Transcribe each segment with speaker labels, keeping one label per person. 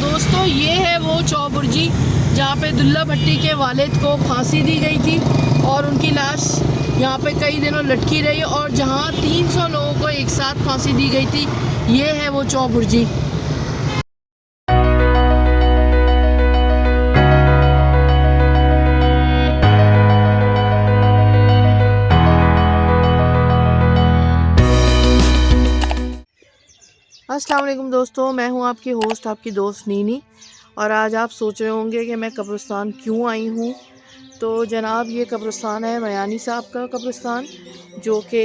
Speaker 1: दोस्तों ये है वो चौबुर्जी जहाँ पे दुल्ला भट्टी के वालिद को फांसी दी गई थी और उनकी लाश यहाँ पे कई दिनों लटकी रही और जहाँ 300 लोगों को एक साथ फांसी दी गई थी। ये है वो चौबुर्जी। अस्सलाम वालेकुम दोस्तों, मैं हूं आपकी होस्ट, आपकी दोस्त नीनी। और आज आप सोच रहे होंगे कि मैं कब्रिस्तान क्यों आई हूं। तो जनाब ये कब्रिस्तान है मयानी साहब का कब्रिस्तान, जो कि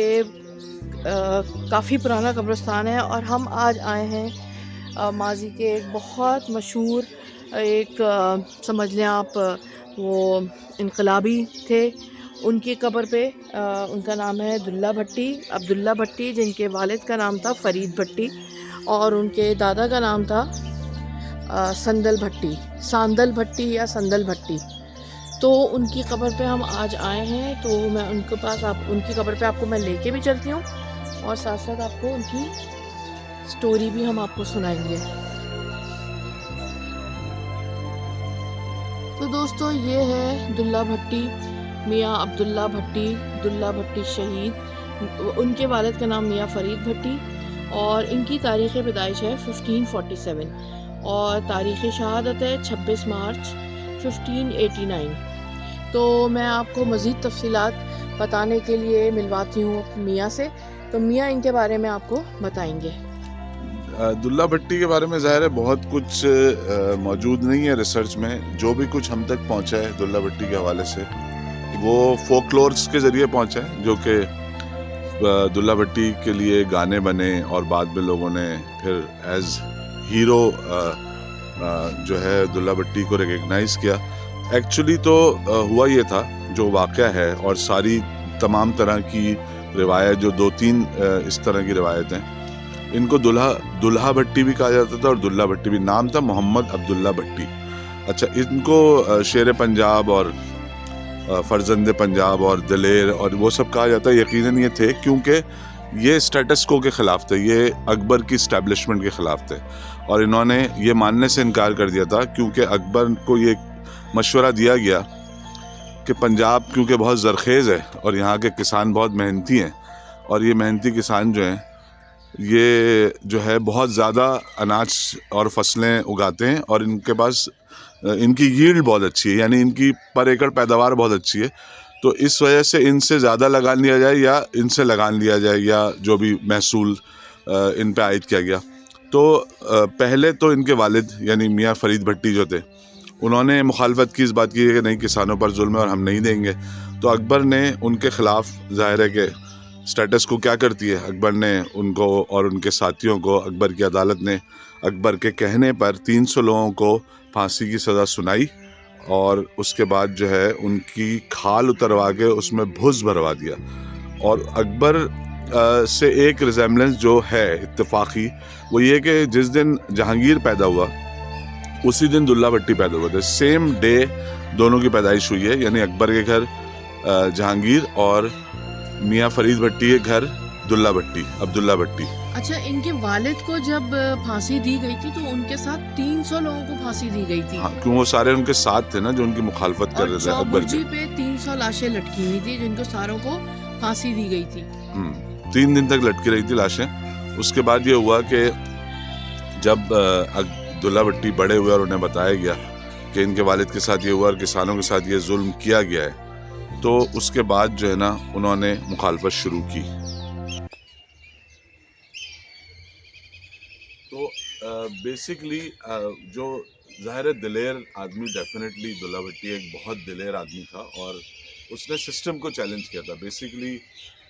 Speaker 1: काफ़ी पुराना कब्रिस्तान है। और हम आज आए हैं माजी के एक बहुत मशहूर समझ लें आप वो इनकलाबी थे, उनकी कब्र पे। उनका नाम है दुल्ला भट्टी, अब्दुल्ला भट्टी, जिनके वालिद का नाम था फरीद भट्टी और उनके दादा का नाम था सांदल भट्टी या संदल भट्टी। तो उनकी कब्र पे हम आज आए हैं। तो मैं उनकी कब्र पे आपको मैं लेके भी चलती हूँ और साथ साथ आपको उनकी स्टोरी भी हम आपको सुनाएंगे। तो दोस्तों ये है दुल्ला भट्टी, मियाँ अब्दुल्ला भट्टी, दुल्ला भट्टी शहीद। उनके वालिद का नाम मियाँ फरीद भट्टी और इनकी तारीख़ पैदाइश है 1547 और तारीख़ शहादत है 26 मार्च 1589। तो मैं आपको मज़ीद तफसीलात बताने के लिए मिलवाती हूँ मियाँ से। तो मियाँ इनके बारे में आपको बताएंगे।
Speaker 2: दुल्ला भट्टी के बारे में ज़ाहिर है बहुत कुछ मौजूद नहीं है रिसर्च में। जो भी कुछ हम तक पहुँचा है दुल्ला भट्टी के हवाले से वो फोकलोर्स के ज़रिए पहुँचा है, जो कि दुल्ला भट्टी के लिए गाने बने और बाद में लोगों ने फिर एज हीरो जो है दुल्ला भट्टी को रिकग्नाइज़ किया। एक्चुअली तो हुआ ये था जो वाक़या है, और सारी तमाम तरह की रिवायत जो 2-3 इस तरह की रिवायत हैं, इनको दुल्हा भट्टी भी कहा जाता था और दुल्ला भट्टी भी। नाम था मोहम्मद अब्दुल्ला भट्टी। अच्छा, इनको शेर पंजाब और फर्जंद पंजाब और दलेर और वो सब कहा जाता है। यकीनन ये थे क्योंकि ये स्टेटस को के ख़िलाफ़ थे, ये अकबर की इस्टेब्लिशमेंट के ख़िलाफ़ थे और इन्होंने ये मानने से इनकार कर दिया था क्योंकि अकबर को ये मशवरा दिया गया कि पंजाब क्योंकि बहुत ज़रखेज़ है और यहाँ के किसान बहुत मेहनती हैं और ये मेहनती किसान जो हैं ये जो है बहुत ज़्यादा अनाज और फसलें उगाते हैं और इनके पास इनकी यील्ड बहुत अच्छी है, यानी इनकी पर एकड़ पैदावार बहुत अच्छी है। तो इस वजह से इनसे ज़्यादा लगान लिया जाए या इनसे लगान लिया जाए या जो भी महसूल इन पे आयद किया गया। तो पहले तो इनके वालिद यानी मियाँ फरीद भट्टी जो थे, उन्होंने मुखालफत की, इस बात की कि नहीं, किसानों पर जुल्म है और हम नहीं देंगे। तो अकबर ने उनके ख़िलाफ़ ज़ाहिर है कि स्टेटस को क्या करती है, अकबर ने उनको और उनके साथियों को, अकबर की अदालत ने अकबर के कहने पर 300 लोगों को फांसी की सज़ा सुनाई और उसके बाद जो है उनकी खाल उतरवा के उसमें भुस भरवा दिया। और अकबर से एक रिजेम्बलेंस जो है इत्तेफाकी, वो ये कि जिस दिन जहांगीर पैदा हुआ उसी दिन दुल्ला भट्टी पैदा हुआ था। सेम डे दोनों की पैदाइश हुई है, यानी अकबर के घर जहांगीर और मियाँ फरीद भट्टी के घर दुल्ला भट्टी, अब्दुल्ला भट्टी।
Speaker 1: अच्छा, इनके वालिद को जब फांसी दी गई थी तो उनके साथ 300 लोगों को फांसी दी गई थी।
Speaker 2: हाँ, क्यों वो सारे उनके साथ थे ना जो उनकी मुखालफत कर रहे थे अकबर की।
Speaker 1: पे 300 लाशें लटकी हुई थी जिनको सारों को फांसी दी गई थी।
Speaker 2: 3 दिन तक लटकी रही थी लाशें। उसके बाद ये हुआ कि जब दुल्ला भट्टी बड़े हुए और उन्हें बताया गया कि इनके वालिद के साथ ये हुआ और किसानों के साथ ये जुल्म किया गया है, तो उसके बाद जो है ना उन्होंने मुखालफत शुरू की। तो बेसिकली जो ज़ाहिर दिलेर आदमी, डेफिनेटली दुल्ला भट्टी एक बहुत दिलेर आदमी था और उसने सिस्टम को चैलेंज किया था। बेसिकली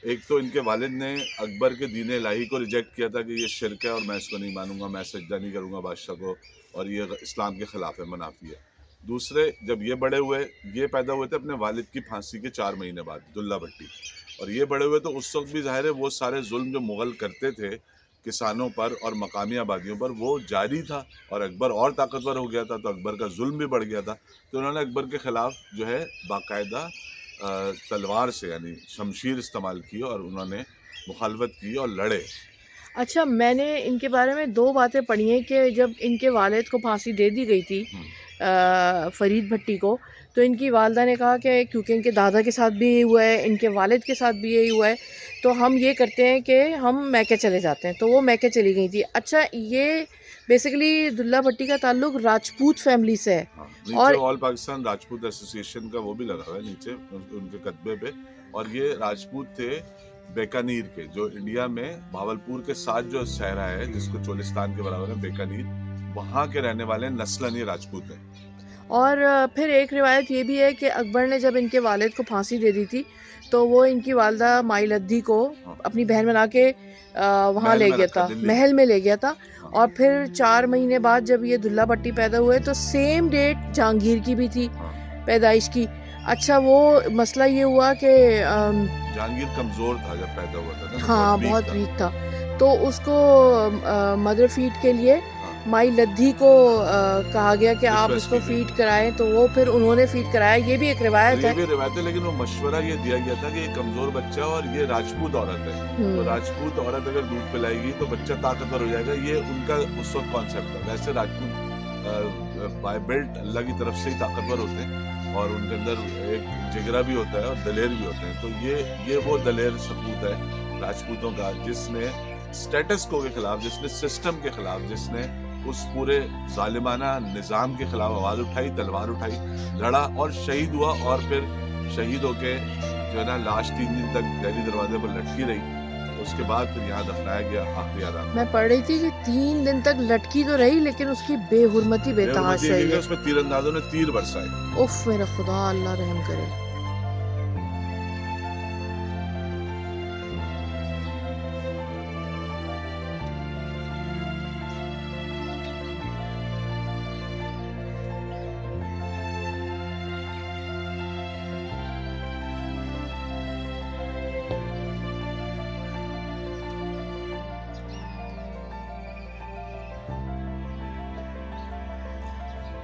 Speaker 2: एक तो इनके वालिद ने अकबर के दीन इलाही को रिजेक्ट किया था कि ये शिरक है और मैं इसको नहीं मानूंगा, मैं सजदा नहीं करूंगा बादशाह को और ये इस्लाम के ख़िलाफ़ है, मुनाफी है। दूसरे, जब ये बड़े हुए, ये पैदा हुए थे अपने वालिद की फांसी के 4 महीने बाद, दुल्ला भट्टी, और ये बड़े हुए तो उस वक्त भी ज़ाहिर है वो सारे जुल्म जो मुग़ल करते थे किसानों पर और मकामी आबादियों पर वो जारी था और अकबर और ताकतवर हो गया था तो अकबर का जुल्म भी बढ़ गया था। तो उन्होंने अकबर के ख़िलाफ़ जो है बाकायदा तलवार से यानी शमशीर इस्तेमाल की और उन्होंने मुखालफत की और लड़े।
Speaker 1: अच्छा, मैंने इनके बारे में 2 बातें पढ़ी हैं कि जब इनके वालिद को फांसी दे दी गई थी फ़रीद भट्टी को, तो इनकी वालिदा ने कहा कि क्योंकि इनके दादा के साथ भी यही हुआ है, इनके वालिद के साथ भी यही हुआ है, तो हम ये करते हैं कि हम मैके चले जाते हैं, तो वो मैके चली गई थी। अच्छा, ये बेसिकली दुल्ला भट्टी का ताल्लुक राजपूत फैमिली से है।
Speaker 2: हाँ, नीचे
Speaker 1: और
Speaker 2: ऑल पाकिस्तान राजपूत एसोसिएशन का वो भी लगा हुआ है नीचे उनके कतबे पे। और ये राजपूत थे बीकानेर के, जो इंडिया में भावलपुर के साथ जो शहरा है जिसको चोलिस्तान के बराबर है, बीकानेर, वहाँ के रहने वाले नस्लन ये राजपूत है।
Speaker 1: और फिर एक रिवायत ये भी है कि अकबर ने जब इनके वालिद को फांसी दे दी थी, तो वो इनकी वालिदा माई लद्दी को
Speaker 2: हाँ।
Speaker 1: अपनी बहन बना के वहाँ
Speaker 2: महल
Speaker 1: ले
Speaker 2: में
Speaker 1: गया
Speaker 2: रखा,
Speaker 1: था,
Speaker 2: दिल्ली।
Speaker 1: महल में ले गया था।
Speaker 2: हाँ।
Speaker 1: और फिर 4 महीने बाद जब ये दुल्ला भट्टी पैदा हुए, तो सेम डेट जहांगीर की भी थी
Speaker 2: हाँ।
Speaker 1: पैदाइश की। अच्छा, वो मसला ये हुआ कि
Speaker 2: जहांगीर कमजोर था जब पैदा हुआ था ना,
Speaker 1: हाँ, बहुत वीक था, तो उसको मदर फीड के लिए माई लद्दी को कहा गया कि आप
Speaker 2: रिक्वेस्ट
Speaker 1: इसको
Speaker 2: की गई।
Speaker 1: फीड कराएं, तो वो फिर उन्होंने फीड कराया। ये भी एक रिवायत
Speaker 2: ये
Speaker 1: है।
Speaker 2: भी रिवायत है, लेकिन वो मशवरा ये दिया गया था कि ये कमजोर बच्चा है और ये राजपूत औरत है, तो राजपूत औरत अगर दूध पिलाएगी तो बच्चा ताकतवर हो जाएगा, ये उनका उस वक्त कॉन्सेप्ट था। वैसे राजपूत बाय बेल्ट अल्लाह की तरफ से ही ताकतवर होते हैं और उनके अंदर एक जिगरा भी होता है और दलेर भी होते हैं। तो ये वो दलेर सपूत है राजपूतों का, जिसने स्टेटस को के खिलाफ, जिसने सिस्टम के खिलाफ, जिसने उस पूरे जालिमाना निज़ाम के खिलाफ आवाज़ उठाई, तलवार उठाई, लड़ा और शहीद हुआ। और फिर शहीद होके जो है ना, लाश 3 दिन तक दिल्ली दरवाजे पर लटकी रही। उसके बाद फिर यहाँ दफनाया गया आखिरी आराम।
Speaker 1: मैं पढ़ रही थी कि 3 दिन तक लटकी तो रही, लेकिन उसकी बेहुरमती बेतहाशा है।
Speaker 2: उसमें तीरंदाजों ने तीर बरसाए।
Speaker 1: उफ, मेरा खुदा, अल्लाह रहम करे।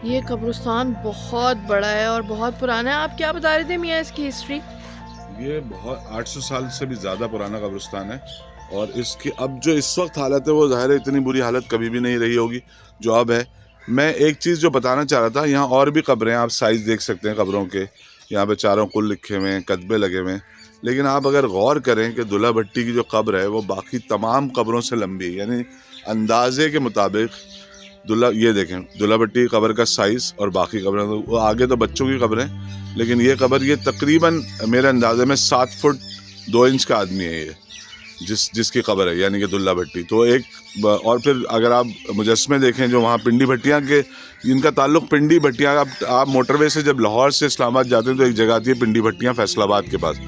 Speaker 1: ये कब्रिस्तान बहुत बड़ा है और बहुत पुराना है। आप क्या बता रहे थे मियाँ इसकी हिस्ट्री?
Speaker 2: ये बहुत 800 साल से भी ज़्यादा पुराना कब्रिस्तान है और इसकी अब जो इस वक्त हालत है वो ज़ाहिर है इतनी बुरी हालत कभी भी नहीं रही होगी जो अब है। मैं एक चीज़ जो बताना चाह रहा था, यहाँ और भी कब्रें हैं, आप साइज़ देख सकते हैं कब्रों के, यहाँ पे चारों कुल लिखे हुए हैं, कतबे लगे हुए हैं। लेकिन आप अगर गौर करें कि दुल्ला भट्टी की जो कब्र है वो बाकी तमाम कब्रों से लंबी है, यानी अंदाजे के मुताबिक ये देखें दुल्ला भट्टी की कब्र का साइज़ और बाकी कब्रें, वो आगे तो बच्चों की कब्र है, लेकिन ये कब्र ये तकरीबन मेरे अंदाजे में 7 फुट 2 इंच का आदमी है ये, जिसकी कब्र है, यानी कि दुल्ला भट्टी। तो एक और फिर अगर आप मुजस्मे देखें जो वहाँ पिंडी भट्टियाँ के, इनका ताल्लुक पिंडी भट्टियाँ, आप मोटरवे से जब लाहौर से इस्लामाबाद जाते हैं तो एक जगह आती है पिंडी भट्टियाँ फैसलाबाद के पास,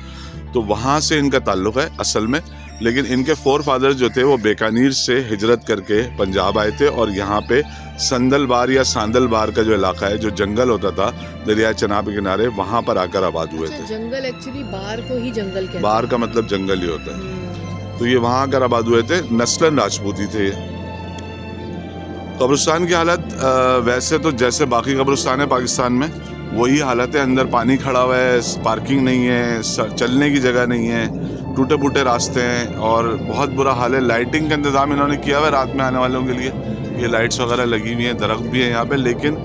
Speaker 2: तो वहाँ से इनका ताल्लुक है असल में। लेकिन इनके 4 फादर्स जो थे वो बीकानेर से हिजरत करके पंजाब आए थे और यहाँ पे संदलबार या सांदलबार का जो इलाका है, जो जंगल होता था दरिया चनाब के किनारे, वहाँ पर आकर आबाद हुए थे।
Speaker 1: जंगल एक्चुअली बार को ही जंगल कहते हैं।
Speaker 2: बार का मतलब जंगल ही होता है। तो ये वहाँ आकर आबाद हुए थे, नस्लन राजपूती थे ये। कब्रिस्तान की हालत वैसे तो जैसे बाकी कब्रिस्तान है पाकिस्तान में वही हालत है। अंदर पानी खड़ा हुआ है, पार्किंग नहीं है, चलने की जगह नहीं है, टूटे फूटे रास्ते हैं और बहुत बुरा हाल है। लाइटिंग का इंतज़ाम इन्होंने किया हुआ है रात में आने वालों के लिए, ये लाइट्स वगैरह लगी हुई हैं, दरख्त भी हैं यहाँ पे, लेकिन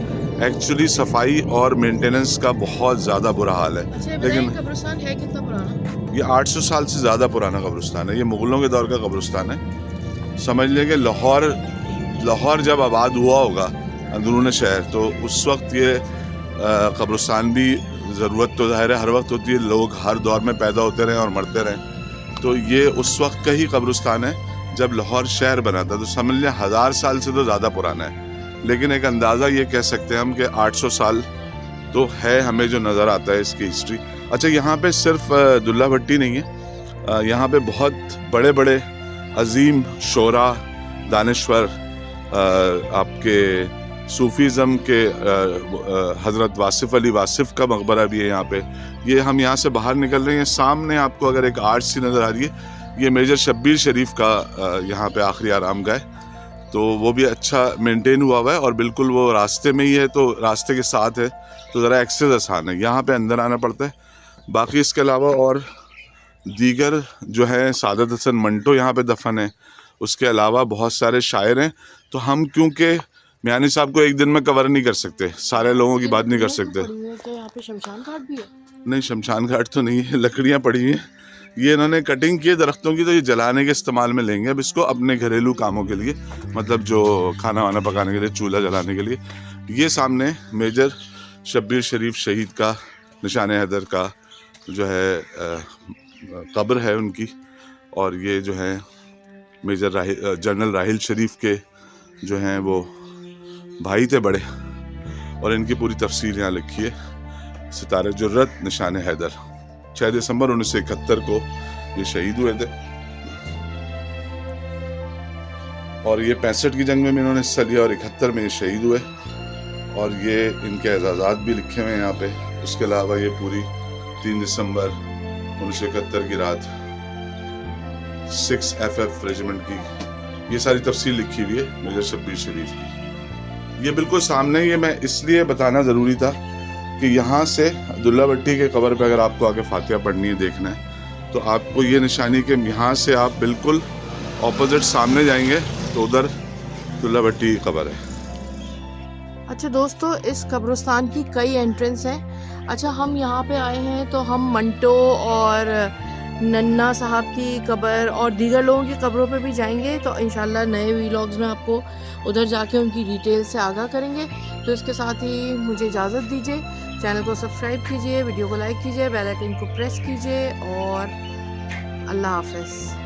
Speaker 2: एक्चुअली सफाई और मेंटेनेंस का बहुत ज़्यादा बुरा हाल है।
Speaker 1: अच्छा,
Speaker 2: लेकिन
Speaker 1: कब्रिस्तान है कितना पुराना?
Speaker 2: ये 800 साल से ज़्यादा पुराना कब्रिस्तान है। ये मुग़लों के दौर का कब्रिस्तान है। समझ लें कि लाहौर जब आबाद हुआ होगा अंदरून शहर, तो उस वक्त ये कब्रिस्तान भी, ज़रूरत तो ज़ाहिर है हर वक्त होती है, लोग हर दौर में पैदा होते रहे और मरते रहे, तो ये उस वक्त का ही कब्रिस्तान है जब लाहौर शहर बना था। तो समझ लें 1000 साल से तो ज़्यादा पुराना है। लेकिन एक अंदाज़ा ये कह सकते हैं हम कि 800 साल तो है, हमें जो नज़र आता है इसकी हिस्ट्री। अच्छा, यहाँ पे सिर्फ दुल्ला भट्टी नहीं है, यहाँ पे बहुत बड़े बड़े अजीम शोरा, दानश्वर, आपके सूफीज़म के हज़रत वासिफ़ अली वासिफ़ का मकबरा भी है यहाँ पे। ये हम यहाँ से बाहर निकल रहे हैं, सामने आपको अगर एक आर्च सी नज़र आ रही है, ये मेजर शब्बीर शरीफ का यहाँ पे आखिरी आरामगाह है। तो वो भी अच्छा मेंटेन हुआ हुआ है और बिल्कुल वो रास्ते में ही है, तो रास्ते के साथ है, तो ज़रा एक्सेस आसान है। यहाँ पे अंदर आना पड़ता है। बाकी इसके अलावा और दीगर जो है, सादत हसन मंटो यहाँ पे दफन है उसके अलावा बहुत सारे शायर हैं। तो हम क्योंकि मियानी साहब को एक दिन में कवर नहीं कर सकते, सारे लोगों की बात नहीं कर सकते।
Speaker 1: तो यहाँ पे शमशान घाट भी है?
Speaker 2: नहीं, शमशान घाट तो नहीं है, लकड़ियाँ पड़ी हैं। ये इन्होंने कटिंग की है दरख्तों की, तो ये जलाने के इस्तेमाल में लेंगे अब इसको, अपने घरेलू कामों के लिए, मतलब जो खाना वाना पकाने के लिए, चूल्हा जलाने के लिए। ये सामने मेजर शब्बीर शरीफ शहीद का, निशान हैदर का जो है कब्र है उनकी। और ये जो है मेजर जनरल राहिल शरीफ के जो हैं वो भाई थे बड़े, और इनकी पूरी तफसील यहाँ लिखी है। सितारे जुर्रत निशान हैदर 6 दिसंबर 1971 को ये शहीद हुए थे, और ये 65 की जंग में भी इन्होंने हिस्सा लिया और 71 में ये शहीद हुए। और ये इनके एजाज़ात भी लिखे हुए हैं यहाँ पे। उसके अलावा ये पूरी 3 दिसंबर 1971 की रात 6 FF रेजिमेंट की ये सारी तफसील लिखी हुई है मेजर शब्बीर शरीफ की। ये बिल्कुल सामने, ये मैं इसलिए बताना ज़रूरी था कि यहाँ से दुल्ला भट्टी के कब्र पे अगर आपको आगे फातिहा पढ़नी है, देखना है, तो आपको ये निशानी के यहाँ से आप बिल्कुल ऑपोजिट सामने जाएंगे तो उधर दुल्ला भट्टी की कब्र है।
Speaker 1: अच्छा दोस्तों, इस कब्रिस्तान की कई एंट्रेंस हैं। अच्छा, हम यहाँ पे आए हैं तो हम मंटो और नन्ना साहब की कब्र और दीगर लोगों की कब्रों पे भी जाएंगे। तो इंशाल्लाह नए व्लॉग्स में आपको उधर जाके उनकी डिटेल से आगाह करेंगे। तो इसके साथ ही मुझे इजाज़त दीजिए। चैनल को सब्सक्राइब कीजिए, वीडियो को लाइक कीजिए, बेल आइकन को प्रेस कीजिए, और अल्लाह हाफ़िज़।